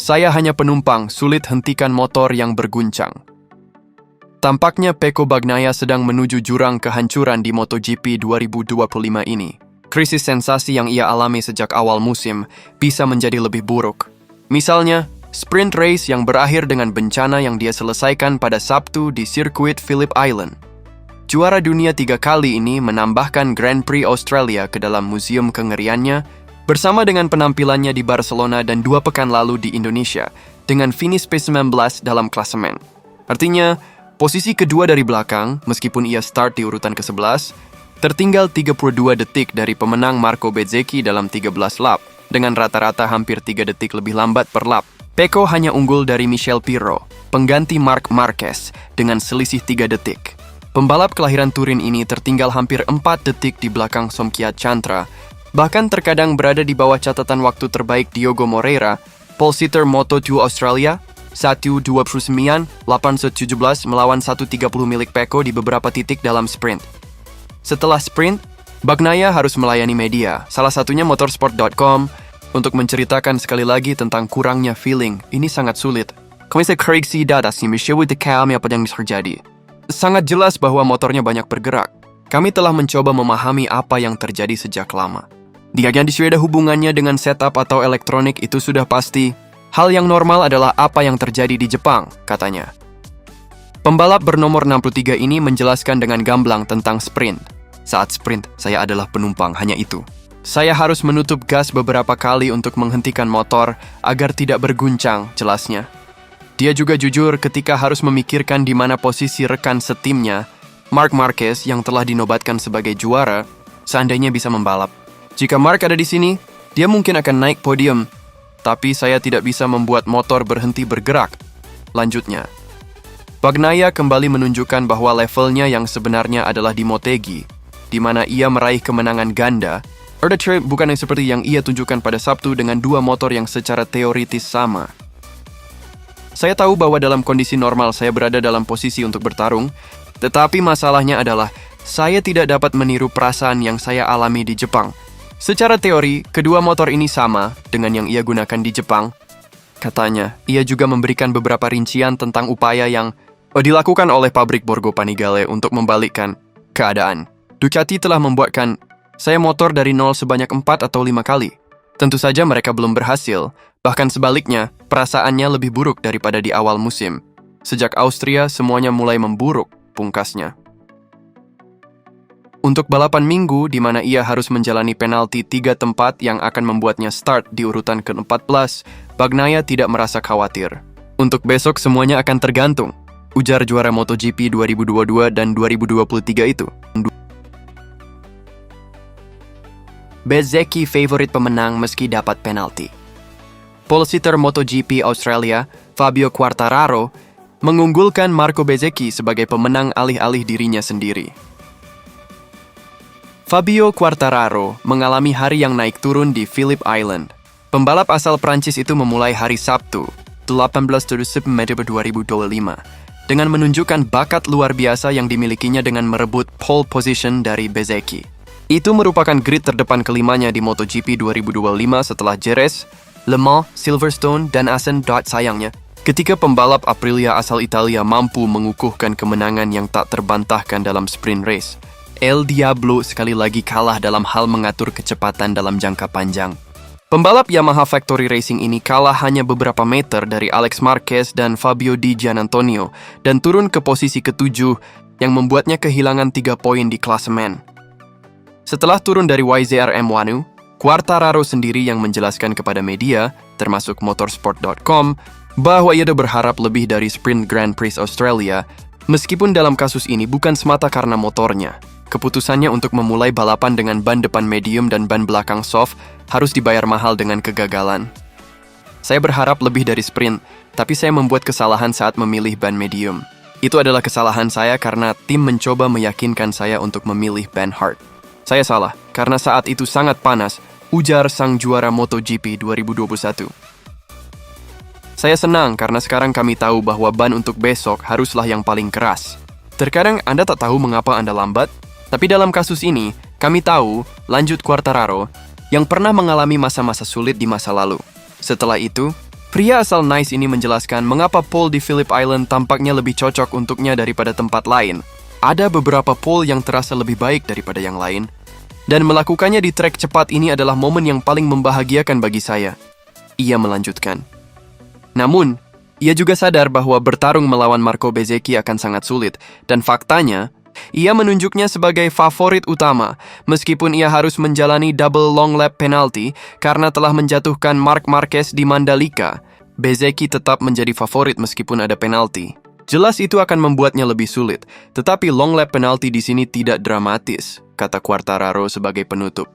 Saya hanya penumpang, sulit hentikan motor yang berguncang. Tampaknya Pecco Bagnaia sedang menuju jurang kehancuran di MotoGP 2025 ini. Krisis sensasi yang ia alami sejak awal musim bisa menjadi lebih buruk. Misalnya, sprint race yang berakhir dengan bencana yang dia selesaikan pada Sabtu di sirkuit Phillip Island. Juara dunia 3 kali ini menambahkan Grand Prix Australia ke dalam museum kengeriannya bersama dengan penampilannya di Barcelona dan 2 pekan lalu di Indonesia dengan finish P19 dalam klasemen. Artinya, posisi kedua dari belakang, meskipun ia start di urutan ke-11, tertinggal 32 detik dari pemenang Marco Bezzecchi dalam 13 lap, dengan rata-rata hampir 3 detik lebih lambat per lap. Pecco hanya unggul dari Michel Pirro, pengganti Marc Marquez, dengan selisih 3 detik. Pembalap kelahiran Turin ini tertinggal hampir 4 detik di belakang Somkhiat Chantra, bahkan terkadang berada di bawah catatan waktu terbaik Diogo Moreira, pole sitter Moto2 Australia, 1:29.817 melawan 1:30 milik Pecco di beberapa titik dalam sprint. Setelah sprint, Bagnaia harus melayani media, salah satunya motorsport.com, untuk menceritakan sekali lagi tentang kurangnya feeling. Ini sangat sulit. Kami Craig C. Datas nih, apa yang terjadi. Sangat jelas bahwa motornya banyak bergerak. Kami telah mencoba memahami apa yang terjadi sejak lama. Jika ada hubungannya dengan setup atau elektronik itu sudah pasti. Hal yang normal adalah apa yang terjadi di Jepang, katanya. Pembalap bernomor 63 ini menjelaskan dengan gamblang tentang sprint. Saat sprint, saya adalah penumpang, hanya itu. Saya harus menutup gas beberapa kali untuk menghentikan motor agar tidak berguncang, jelasnya. Dia juga jujur ketika harus memikirkan di mana posisi rekan setimnya, Marc Marquez yang telah dinobatkan sebagai juara, seandainya bisa membalap. Jika Marc ada di sini, dia mungkin akan naik podium, tapi saya tidak bisa membuat motor berhenti bergerak. Lanjutnya, Bagnaia kembali menunjukkan bahwa levelnya yang sebenarnya adalah di Motegi, di mana ia meraih kemenangan ganda, bukan yang seperti yang ia tunjukkan pada Sabtu dengan 2 motor yang secara teoritis sama. Saya tahu bahwa dalam kondisi normal saya berada dalam posisi untuk bertarung, tetapi masalahnya adalah saya tidak dapat meniru perasaan yang saya alami di Jepang. Secara teori, kedua motor ini sama dengan yang ia gunakan di Jepang. Katanya, ia juga memberikan beberapa rincian tentang upaya yang dilakukan oleh pabrik Borgo Panigale untuk membalikkan keadaan. Ducati telah membuatkan saya motor dari 0 sebanyak 4 atau 5 kali. Tentu saja mereka belum berhasil, bahkan sebaliknya, perasaannya lebih buruk daripada di awal musim. Sejak Austria, semuanya mulai memburuk, pungkasnya. Untuk balapan minggu, di mana ia harus menjalani penalti 3 tempat yang akan membuatnya start di urutan ke-14, Bagnaia tidak merasa khawatir. Untuk besok semuanya akan tergantung, ujar juara MotoGP 2022 dan 2023 itu. Bezzecchi favorit pemenang meski dapat penalti. Pole sitter MotoGP Australia, Fabio Quartararo, mengunggulkan Marco Bezzecchi sebagai pemenang alih-alih dirinya sendiri. Fabio Quartararo mengalami hari yang naik turun di Phillip Island. Pembalap asal Prancis itu memulai hari Sabtu, 18 September 2025, dengan menunjukkan bakat luar biasa yang dimilikinya dengan merebut pole position dari Bezzecchi. Itu merupakan grid terdepan kelimanya di MotoGP 2025 setelah Jerez, Le Mans, Silverstone, dan Assen. Sayangnya, ketika pembalap Aprilia asal Italia mampu mengukuhkan kemenangan yang tak terbantahkan dalam sprint race, El Diablo sekali lagi kalah dalam hal mengatur kecepatan dalam jangka panjang. Pembalap Yamaha Factory Racing ini kalah hanya beberapa meter dari Alex Marquez dan Fabio Di Giannantonio dan turun ke posisi ke-7 yang membuatnya kehilangan 3 poin di klasemen. Setelah turun dari YZR-M1, Quartararo sendiri yang menjelaskan kepada media, termasuk motorsport.com, bahwa ia berharap lebih dari sprint Grand Prix Australia, meskipun dalam kasus ini bukan semata karena motornya. Keputusannya untuk memulai balapan dengan ban depan medium dan ban belakang soft harus dibayar mahal dengan kegagalan. Saya berharap lebih dari sprint, tapi saya membuat kesalahan saat memilih ban medium. Itu adalah kesalahan saya karena tim mencoba meyakinkan saya untuk memilih ban hard. Saya salah, karena saat itu sangat panas, ujar sang juara MotoGP 2021. Saya senang karena sekarang kami tahu bahwa ban untuk besok haruslah yang paling keras. Terkadang Anda tak tahu mengapa Anda lambat, tapi dalam kasus ini, kami tahu, lanjut Quartararo, yang pernah mengalami masa-masa sulit di masa lalu. Setelah itu, Pria asal Nice ini menjelaskan mengapa pole di Phillip Island tampaknya lebih cocok untuknya daripada tempat lain. Ada beberapa pole yang terasa lebih baik daripada yang lain, dan melakukannya di trek cepat ini adalah momen yang paling membahagiakan bagi saya. Ia melanjutkan. Namun, ia juga sadar bahwa bertarung melawan Marco Bezzecchi akan sangat sulit, dan faktanya, ia menunjuknya sebagai favorit utama, meskipun ia harus menjalani double long lap penalty karena telah menjatuhkan Marc Marquez di Mandalika. Bezzecchi tetap menjadi favorit meskipun ada penalti. Jelas itu akan membuatnya lebih sulit, tetapi long lap penalti di sini tidak dramatis, kata Quartararo sebagai penutup.